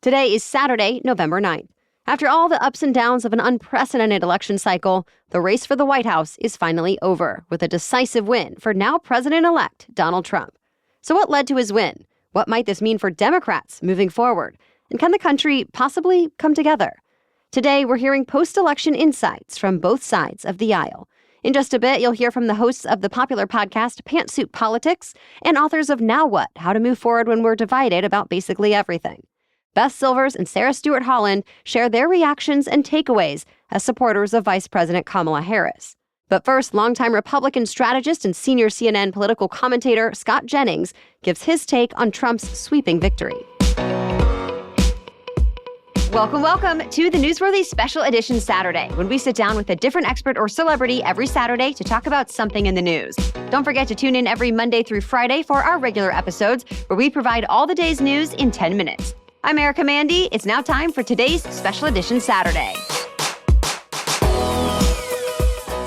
Today is Saturday, November 9th. After all the ups and downs of an unprecedented election cycle, the race for the White House is finally over with a decisive win for now President-elect Donald Trump. So what led to his win? What might this mean for Democrats moving forward? And can the country possibly come together? Today, we're hearing post-election insights from both sides of the aisle. In just a bit, you'll hear from the hosts of the popular podcast Pantsuit Politics and authors of Now What? How to Move Forward When We're Divided About Basically Everything. Beth Silvers and Sarah Stewart Holland share their reactions and takeaways as supporters of Vice President Kamala Harris. But first, longtime Republican strategist and senior CNN political commentator Scott Jennings gives his take on Trump's sweeping victory. Welcome to the Newsworthy Special Edition Saturday, when we sit down with a different expert or celebrity every Saturday to talk about something in the news. Don't forget to tune in every Monday through Friday for our regular episodes, where we provide all the day's news in 10 minutes. I'm Erica Mandy. It's now time for today's Special Edition Saturday.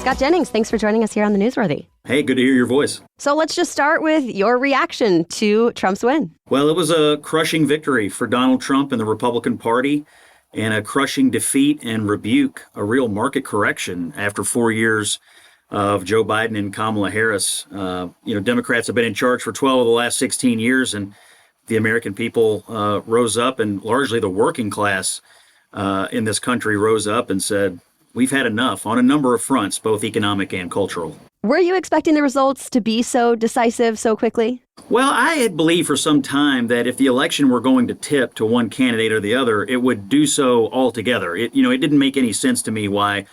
Scott Jennings, thanks for joining us here on the Newsworthy. Hey, good to hear your voice. So let's just start with your reaction to Trump's win. Well, it was a crushing victory for Donald Trump and the Republican Party, and a crushing defeat and rebuke, a real market correction after 4 years of Joe Biden and Kamala Harris. Democrats have been in charge for 12 of the last 16 years, and the American people rose up, and largely the working class in this country rose up and said, we've had enough on a number of fronts, both economic and cultural. Were you expecting the results to be so decisive so quickly? Well, I had believed for some time that if the election were going to tip to one candidate or the other, it would do so altogether. It didn't make any sense to me why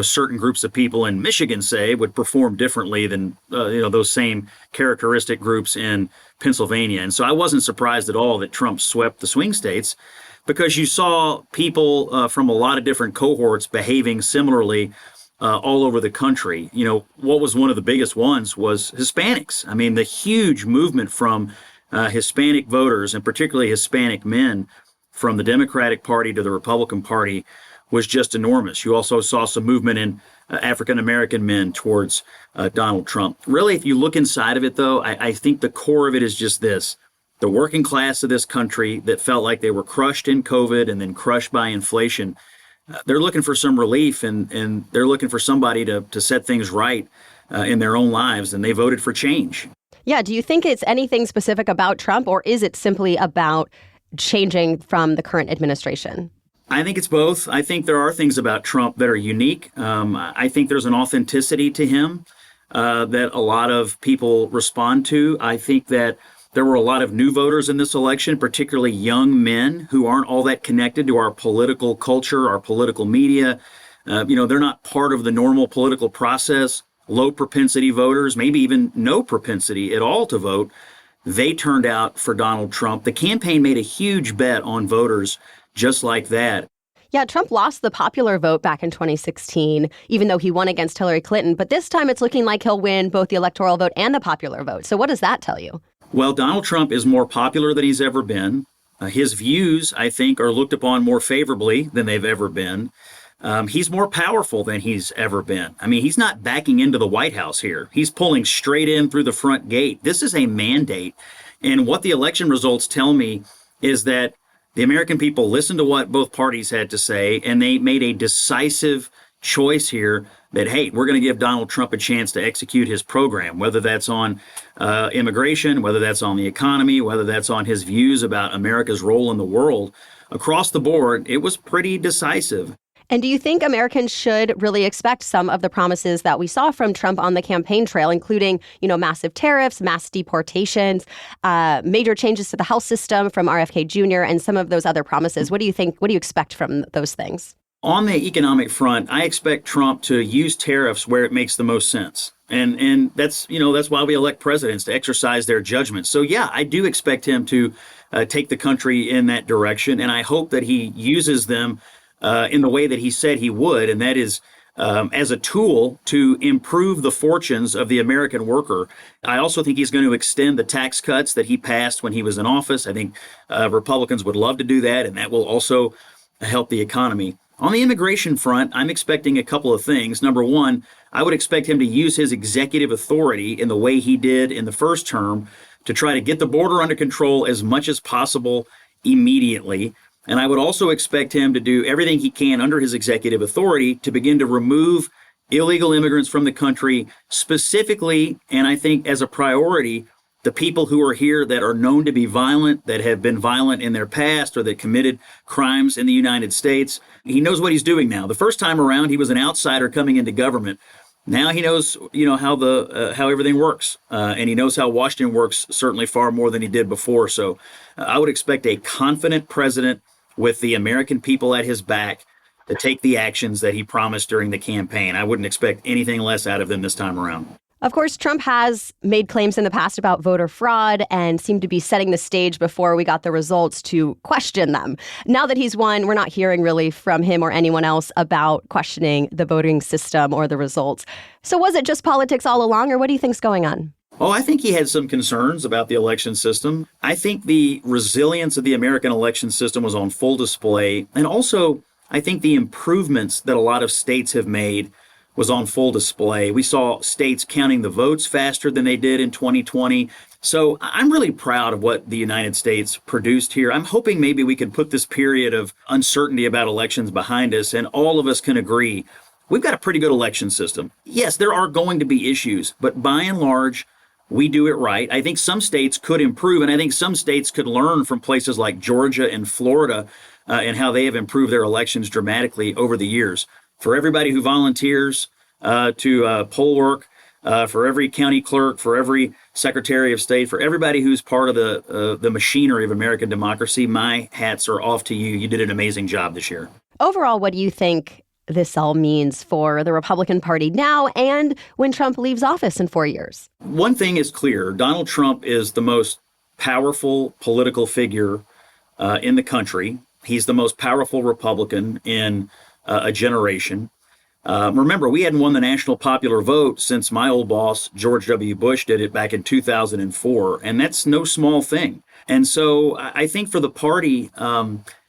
certain groups of people in Michigan, say, would perform differently than those same characteristic groups in Pennsylvania. And so I wasn't surprised at all that Trump swept the swing states, because you saw people from a lot of different cohorts behaving similarly all over the country. What was one of the biggest ones was Hispanics. I mean, the huge movement from Hispanic voters, and particularly Hispanic men, from the Democratic Party to the Republican Party was just enormous. You also saw some movement in African-American men towards Donald Trump. Really, if you look inside of it, though, I think the core of it is just this. The working class of this country that felt like they were crushed in COVID and then crushed by inflation, they're looking for some relief, and they're looking for somebody to set things right in their own lives, and they voted for change. Yeah, do you think it's anything specific about Trump, or is it simply about changing from the current administration? I think it's both. I think there are things about Trump that are unique. I think there's an authenticity to him that a lot of people respond to. I think that there were a lot of new voters in this election, particularly young men who aren't all that connected to our political culture, our political media. They're not part of the normal political process. Low propensity voters, maybe even no propensity at all to vote. They turned out for Donald Trump. The campaign made a huge bet on voters just like that. Yeah, Trump lost the popular vote back in 2016, even though he won against Hillary Clinton. But this time it's looking like he'll win both the electoral vote and the popular vote. So what does that tell you? Well, Donald Trump is more popular than he's ever been. His views, I think, are looked upon more favorably than they've ever been. He's more powerful than he's ever been. I mean, he's not backing into the White House here. He's pulling straight in through the front gate. This is a mandate. And what the election results tell me is that the American people listened to what both parties had to say, and they made a decisive choice here that, hey, we're going to give Donald Trump a chance to execute his program, whether that's on immigration, whether that's on the economy, whether that's on his views about America's role in the world. Across the board, it was pretty decisive. And do you think Americans should really expect some of the promises that we saw from Trump on the campaign trail, including, massive tariffs, mass deportations, major changes to the health system from RFK Jr. and some of those other promises? What do you think? What do you expect from those things? On the economic front, I expect Trump to use tariffs where it makes the most sense. And that's why we elect presidents, to exercise their judgment. So, yeah, I do expect him to take the country in that direction. And I hope that he uses them in the way that he said he would, and that is as a tool to improve the fortunes of the American worker. I also think he's going to extend the tax cuts that he passed when he was in office. I think Republicans would love to do that, and that will also help the economy. On the immigration front, I'm expecting a couple of things. Number one, I would expect him to use his executive authority in the way he did in the first term to try to get the border under control as much as possible immediately. And I would also expect him to do everything he can under his executive authority to begin to remove illegal immigrants from the country, specifically, and I think as a priority, the people who are here that are known to be violent, that have been violent in their past, or that committed crimes in the United States. He knows what he's doing now. The first time around, he was an outsider coming into government. Now he knows, how everything works, and he knows how Washington works certainly far more than he did before. So I would expect a confident president with the American people at his back to take the actions that he promised during the campaign. I wouldn't expect anything less out of him this time around. Of course, Trump has made claims in the past about voter fraud and seemed to be setting the stage before we got the results to question them. Now that he's won, we're not hearing really from him or anyone else about questioning the voting system or the results. So was it just politics all along, or what do you think's going on? Oh, I think he had some concerns about the election system. I think the resilience of the American election system was on full display. And also, I think the improvements that a lot of states have made was on full display. We saw states counting the votes faster than they did in 2020. So I'm really proud of what the United States produced here. I'm hoping maybe we can put this period of uncertainty about elections behind us, and all of us can agree we've got a pretty good election system. Yes, there are going to be issues, but by and large, we do it right. I think some states could improve, and I think some states could learn from places like Georgia and Florida and how they have improved their elections dramatically over the years. For everybody who volunteers to poll work, for every county clerk, for every secretary of state, for everybody who's part of the machinery of American democracy, my hats are off to you. You did an amazing job this year. Overall, what do you think this all means for the Republican Party now and when Trump leaves office in 4 years? One thing is clear. Donald Trump is the most powerful political figure in the country. He's the most powerful Republican in a generation. Remember, we hadn't won the national popular vote since my old boss, George W. Bush, did it back in 2004. And that's no small thing. And so I think for the party,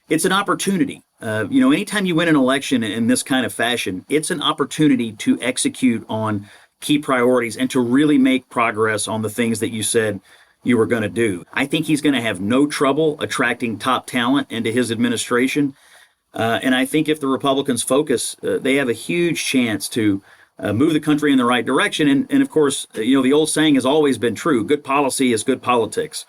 it's an opportunity. Anytime you win an election in this kind of fashion, it's an opportunity to execute on key priorities and to really make progress on the things that you said you were going to do. I think he's going to have no trouble attracting top talent into his administration. And I think if the Republicans focus, they have a huge chance to move the country in the right direction. And of course, the old saying has always been true. Good policy is good politics.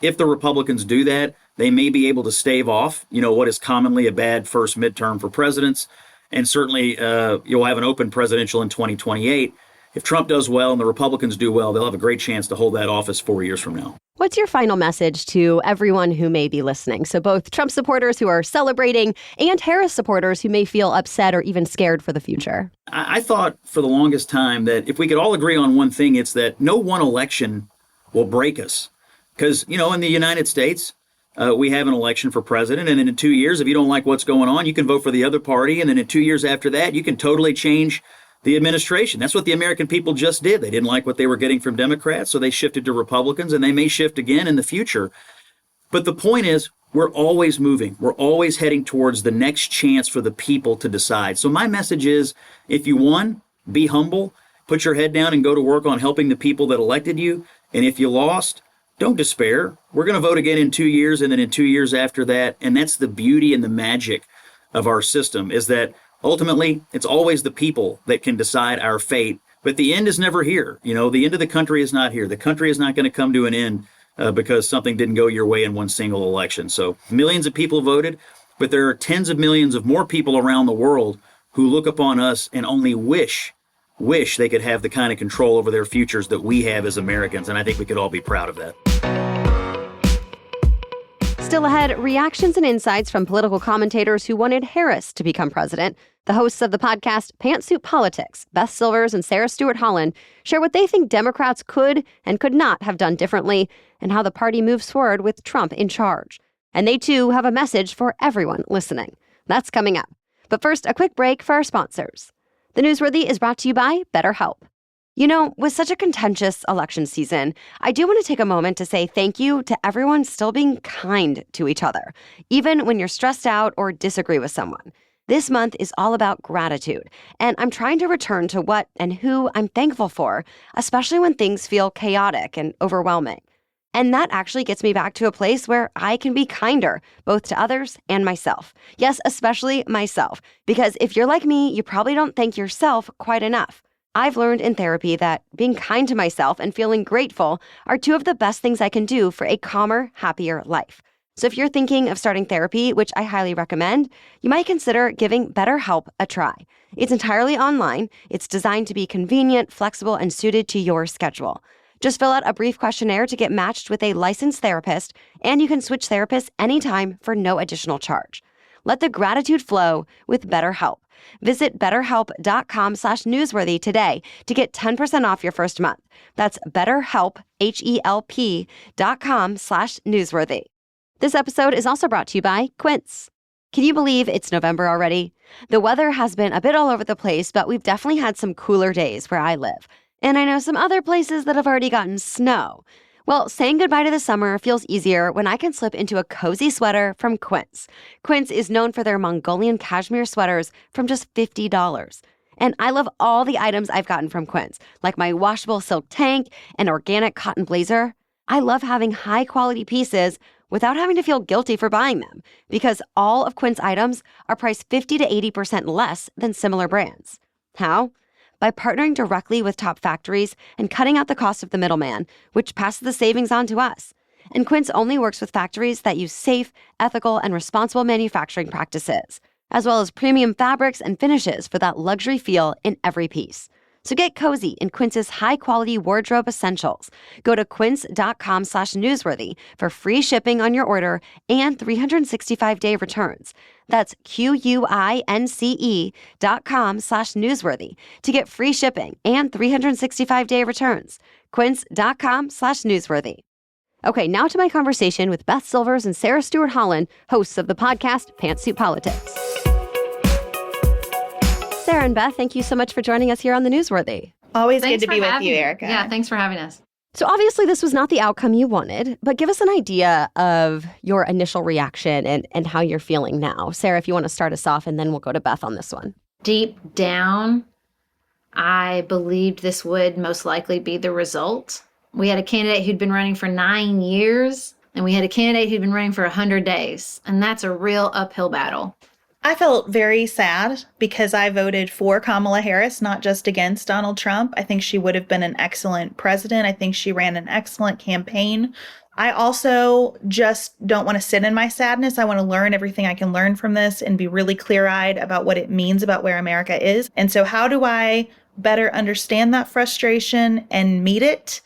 If the Republicans do that, they may be able to stave off, what is commonly a bad first midterm for presidents. And certainly you'll have an open presidential in 2028. If Trump does well and the Republicans do well, they'll have a great chance to hold that office 4 years from now. What's your final message to everyone who may be listening? So both Trump supporters who are celebrating and Harris supporters who may feel upset or even scared for the future. I thought for the longest time that if we could all agree on one thing, it's that no one election will break us. Because, in the United States, we have an election for president. And then in 2 years, if you don't like what's going on, you can vote for the other party. And then in 2 years after that, you can totally change the administration. That's what the American people just did. They didn't like what they were getting from Democrats, so they shifted to Republicans, and they may shift again in the future. But the point is, we're always moving. We're always heading towards the next chance for the people to decide. So my message is, if you won, be humble, put your head down and go to work on helping the people that elected you. And if you lost, don't despair. We're going to vote again in 2 years, and then in 2 years after that. And that's the beauty and the magic of our system, is that ultimately, it's always the people that can decide our fate, but the end is never here. The end of the country is not here. The country is not going to come to an end because something didn't go your way in one single election. So millions of people voted, but there are tens of millions of more people around the world who look upon us and only wish they could have the kind of control over their futures that we have as Americans, and I think we could all be proud of that. Still ahead, reactions and insights from political commentators who wanted Harris to become president. The hosts of the podcast Pantsuit Politics, Beth Silvers and Sarah Stewart Holland, share what they think Democrats could and could not have done differently and how the party moves forward with Trump in charge. And they, too, have a message for everyone listening. That's coming up. But first, a quick break for our sponsors. The Newsworthy is brought to you by BetterHelp. With such a contentious election season, I do want to take a moment to say thank you to everyone still being kind to each other, even when you're stressed out or disagree with someone. This month is all about gratitude, and I'm trying to return to what and who I'm thankful for, especially when things feel chaotic and overwhelming. And that actually gets me back to a place where I can be kinder, both to others and myself. Yes, especially myself. Because if you're like me, you probably don't thank yourself quite enough. I've learned in therapy that being kind to myself and feeling grateful are two of the best things I can do for a calmer, happier life. So if you're thinking of starting therapy, which I highly recommend, you might consider giving BetterHelp a try. It's entirely online. It's designed to be convenient, flexible, and suited to your schedule. Just fill out a brief questionnaire to get matched with a licensed therapist, and you can switch therapists anytime for no additional charge. Let the gratitude flow with BetterHelp. Visit betterhelp.com/newsworthy today to get 10% off your first month. That's BetterHelp, HELP.com/newsworthy. This episode is also brought to you by Quince. Can you believe it's November already? The weather has been a bit all over the place, but we've definitely had some cooler days where I live. And I know some other places that have already gotten snow. Well, saying goodbye to the summer feels easier when I can slip into a cozy sweater from Quince. Quince is known for their Mongolian cashmere sweaters from just $50. And I love all the items I've gotten from Quince, like my washable silk tank and organic cotton blazer. I love having high-quality pieces without having to feel guilty for buying them, because all of Quince items are priced 50 to 80% less than similar brands. How? By partnering directly with top factories and cutting out the cost of the middleman, which passes the savings on to us. And Quince only works with factories that use safe, ethical, and responsible manufacturing practices, as well as premium fabrics and finishes for that luxury feel in every piece. So get cozy in Quince's high-quality wardrobe essentials. Go to quince.com/newsworthy for free shipping on your order and 365-day returns. That's QUINCE.com/newsworthy to get free shipping and 365-day returns. Quince.com/newsworthy. Okay, now to my conversation with Beth Silvers and Sarah Stewart Holland, hosts of the podcast Pantsuit Politics. Sarah and Beth, thank you so much for joining us here on the Newsworthy. Always good to be with you, Erica. Yeah, thanks for having us. So obviously this was not the outcome you wanted, but give us an idea of your initial reaction and how you're feeling now. Sarah, if you want to start us off, and then we'll go to Beth on this one. Deep down, I believed this would most likely be the result. We had a candidate who'd been running for 9 years, and we had a candidate who'd been running for 100 days, and that's a real uphill battle. I felt very sad because I voted for Kamala Harris, not just against Donald Trump. I think she would have been an excellent president. I think she ran an excellent campaign. I also just don't want to sit in my sadness. I want to learn everything I can learn from this and be really clear-eyed about what it means about where America is. And so how do I better understand that frustration and meet it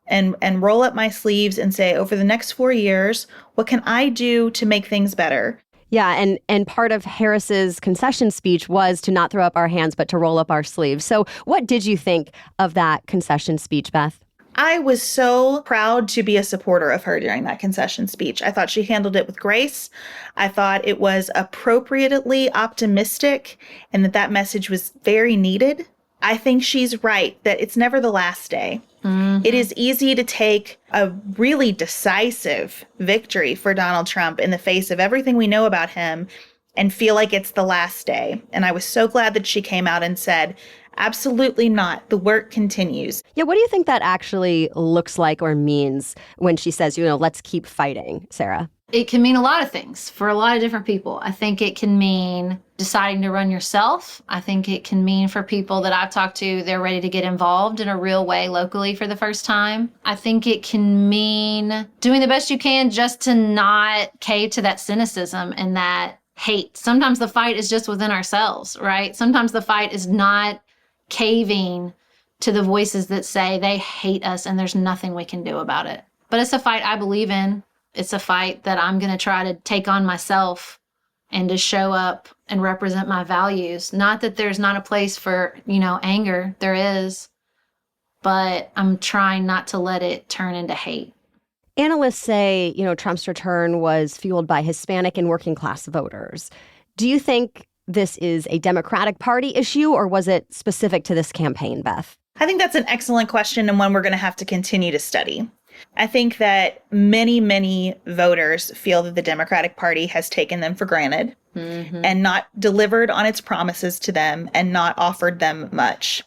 and roll up my sleeves and say, over the next 4 years, what can I do to make things better? Yeah, and part of Harris's concession speech was to not throw up our hands, but to roll up our sleeves. So what did you think of that concession speech, Beth? I was so proud to be a supporter of her during that concession speech. I thought she handled it with grace. I thought it was appropriately optimistic and that message was very needed. I think she's right that it's never the last day. Mm-hmm. It is easy to take a really decisive victory for Donald Trump in the face of everything we know about him and feel like it's the last day. And I was so glad that she came out and said, absolutely not. The work continues. Yeah, what do you think that actually looks like or means when she says, let's keep fighting, Sarah? It can mean a lot of things for a lot of different people. I think it can mean deciding to run yourself. I think it can mean for people that I've talked to, they're ready to get involved in a real way locally for the first time. I think it can mean doing the best you can just to not cave to that cynicism and that hate. Sometimes the fight is just within ourselves, right? Sometimes the fight is not caving to the voices that say they hate us and there's nothing we can do about it. But it's a fight I believe in. It's a fight that I'm going to try to take on myself and to show up and represent my values. Not that there's not a place for, anger. There is. But I'm trying not to let it turn into hate. Analysts say, Trump's return was fueled by Hispanic and working class voters. Do you think this is a Democratic Party issue, or was it specific to this campaign, Beth? I think that's an excellent question and one we're going to have to continue to study. I think that many, many voters feel that the Democratic Party has taken them for granted and not delivered on its promises to them and not offered them much.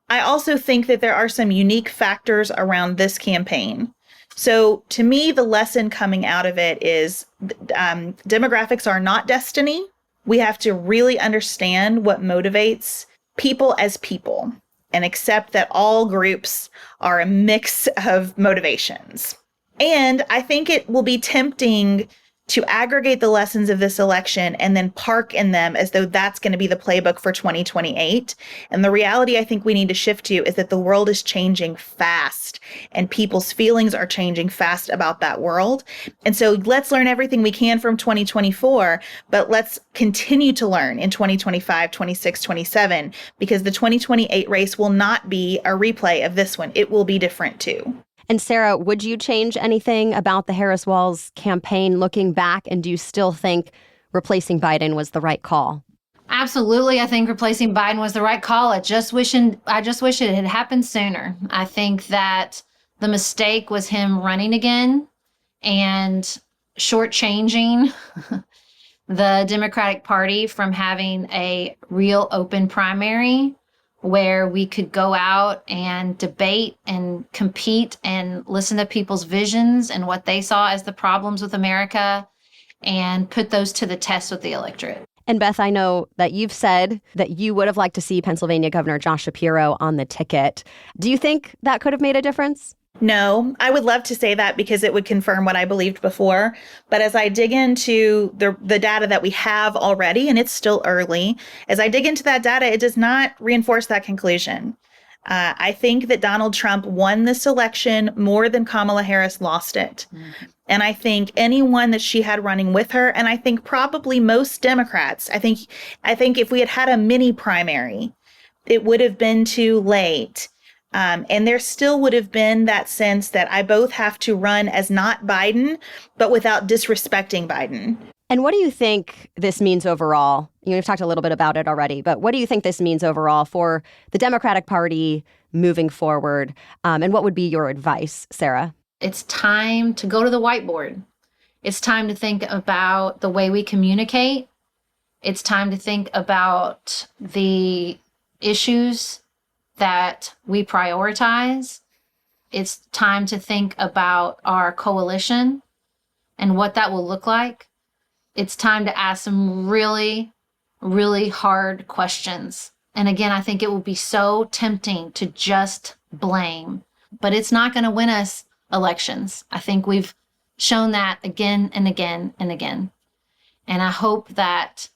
I also think that there are some unique factors around this campaign. So to me, the lesson coming out of it is demographics are not destiny. We have to really understand what motivates people as people and accept that all groups are a mix of motivations. And I think it will be tempting to aggregate the lessons of this election and then park in them as though that's going to be the playbook for 2028. And the reality I think we need to shift to is that the world is changing fast and people's feelings are changing fast about that world. And so let's learn everything we can from 2024, but let's continue to learn in 2025, 26, 27, because the 2028 race will not be a replay of this one. It will be different too. And Sarah, would you change anything about the Harris-Walz campaign looking back? And do you still think replacing Biden was the right call? Absolutely. I think replacing Biden was the right call. I just wish it had happened sooner. I think that the mistake was him running again and shortchanging the Democratic Party from having a real open primary where we could go out and debate and compete and listen to people's visions and what they saw as the problems with America and put those to the test with the electorate. And Beth, I know that you've said that you would have liked to see Pennsylvania Governor Josh Shapiro on the ticket. Do you think that could have made a difference? No, I would love to say that because it would confirm what I believed before. But as I dig into the data that we have already, and it's still early, as I dig into that data, it does not reinforce that conclusion. I think that Donald Trump won this election more than Kamala Harris lost it. Mm-hmm. And I think anyone that she had running with her, and I think probably most Democrats, I think if we had had a mini primary, it would have been too late. And there still would have been that sense that I both have to run as not Biden, but without disrespecting Biden. And what do you think this means overall? We've talked a little bit about it already, but what do you think this means overall for the Democratic Party moving forward? And what would be your advice, Sarah? It's time to go to the whiteboard. It's time to think about the way we communicate. It's time to think about the issues that we prioritize. It's time to think about our coalition and what that will look like. It's time to ask some really, really hard questions. And again, I think it will be so tempting to just blame, but it's not going to win us elections. I think we've shown that again and again and again. And I hope that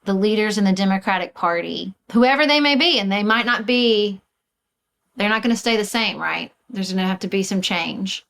the leaders in the Democratic Party, whoever they may be, and they might not be, they're not going to stay the same, right? There's going to have to be some change.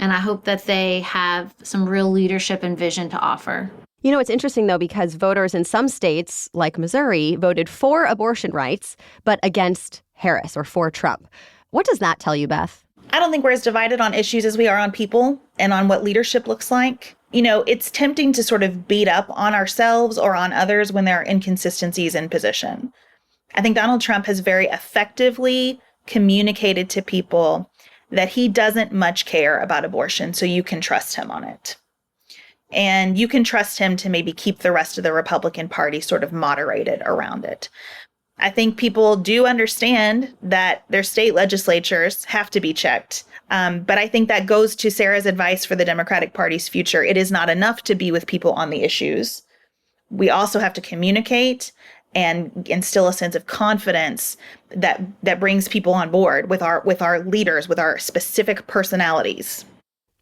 And I hope that they have some real leadership and vision to offer. It's interesting, though, because voters in some states, like Missouri, voted for abortion rights, but against Harris or for Trump. What does that tell you, Beth? I don't think we're as divided on issues as we are on people and on what leadership looks like. It's tempting to sort of beat up on ourselves or on others when there are inconsistencies in position. I think Donald Trump has very effectively communicated to people that he doesn't much care about abortion, so you can trust him on it. And you can trust him to maybe keep the rest of the Republican Party sort of moderated around it. I think people do understand that their state legislatures have to be checked. But I think that goes to Sarah's advice for the Democratic Party's future. It is not enough to be with people on the issues. We also have to communicate and instill a sense of confidence that brings people on board with our leaders, with our specific personalities.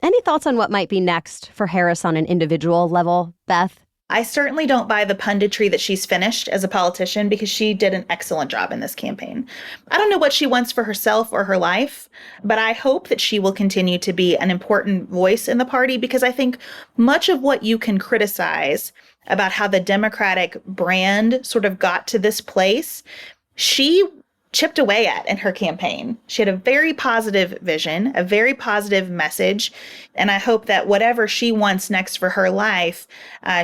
Any thoughts on what might be next for Harris on an individual level, Beth? I certainly don't buy the punditry that she's finished as a politician because she did an excellent job in this campaign. I don't know what she wants for herself or her life, but I hope that she will continue to be an important voice in the party because I think much of what you can criticize about how the Democratic brand sort of got to this place, she chipped away at in her campaign. She had a very positive vision, a very positive message, and I hope that whatever she wants next for her life,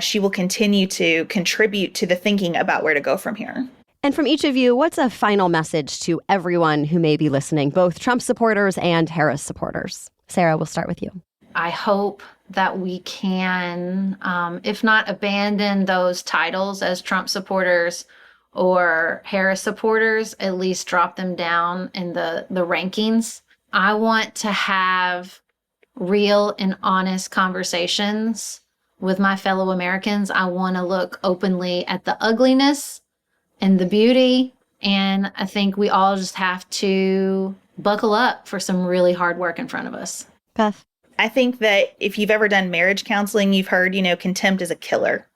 she will continue to contribute to the thinking about where to go from here. And from each of you, what's a final message to everyone who may be listening, both Trump supporters and Harris supporters? Sarah, we'll start with you. I hope that we can, if not abandon those titles as Trump supporters or Harris supporters, at least drop them down in the rankings. I want to have real and honest conversations with my fellow Americans. I want to look openly at the ugliness and the beauty. And I think we all just have to buckle up for some really hard work in front of us. Beth? I think that if you've ever done marriage counseling, you've heard, contempt is a killer.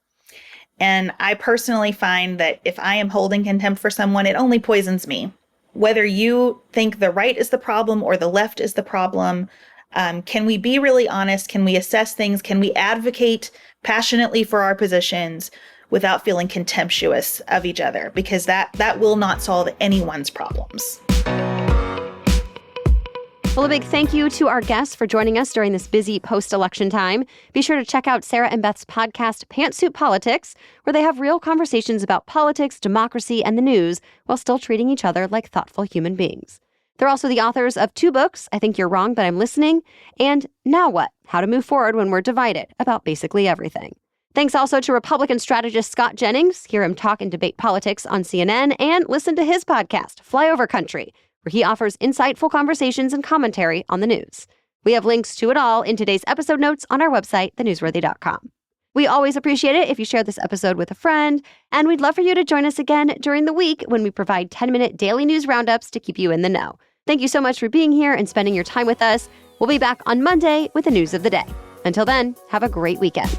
And I personally find that if I am holding contempt for someone, it only poisons me. Whether you think the right is the problem or the left is the problem, can we be really honest? Can we assess things? Can we advocate passionately for our positions without feeling contemptuous of each other? Because that will not solve anyone's problems. Well, a big thank you to our guests for joining us during this busy post-election time. Be sure to check out Sarah and Beth's podcast, Pantsuit Politics, where they have real conversations about politics, democracy, and the news while still treating each other like thoughtful human beings. They're also the authors of 2 books, I Think You're Wrong, But I'm Listening, and Now What? How to Move Forward When We're Divided, about basically everything. Thanks also to Republican strategist Scott Jennings. Hear him talk and debate politics on CNN, and listen to his podcast, Flyover Country, where he offers insightful conversations and commentary on the news. We have links to it all in today's episode notes on our website, thenewsworthy.com. We always appreciate it if you share this episode with a friend, and we'd love for you to join us again during the week when we provide 10-minute daily news roundups to keep you in the know. Thank you so much for being here and spending your time with us. We'll be back on Monday with the news of the day. Until then, have a great weekend.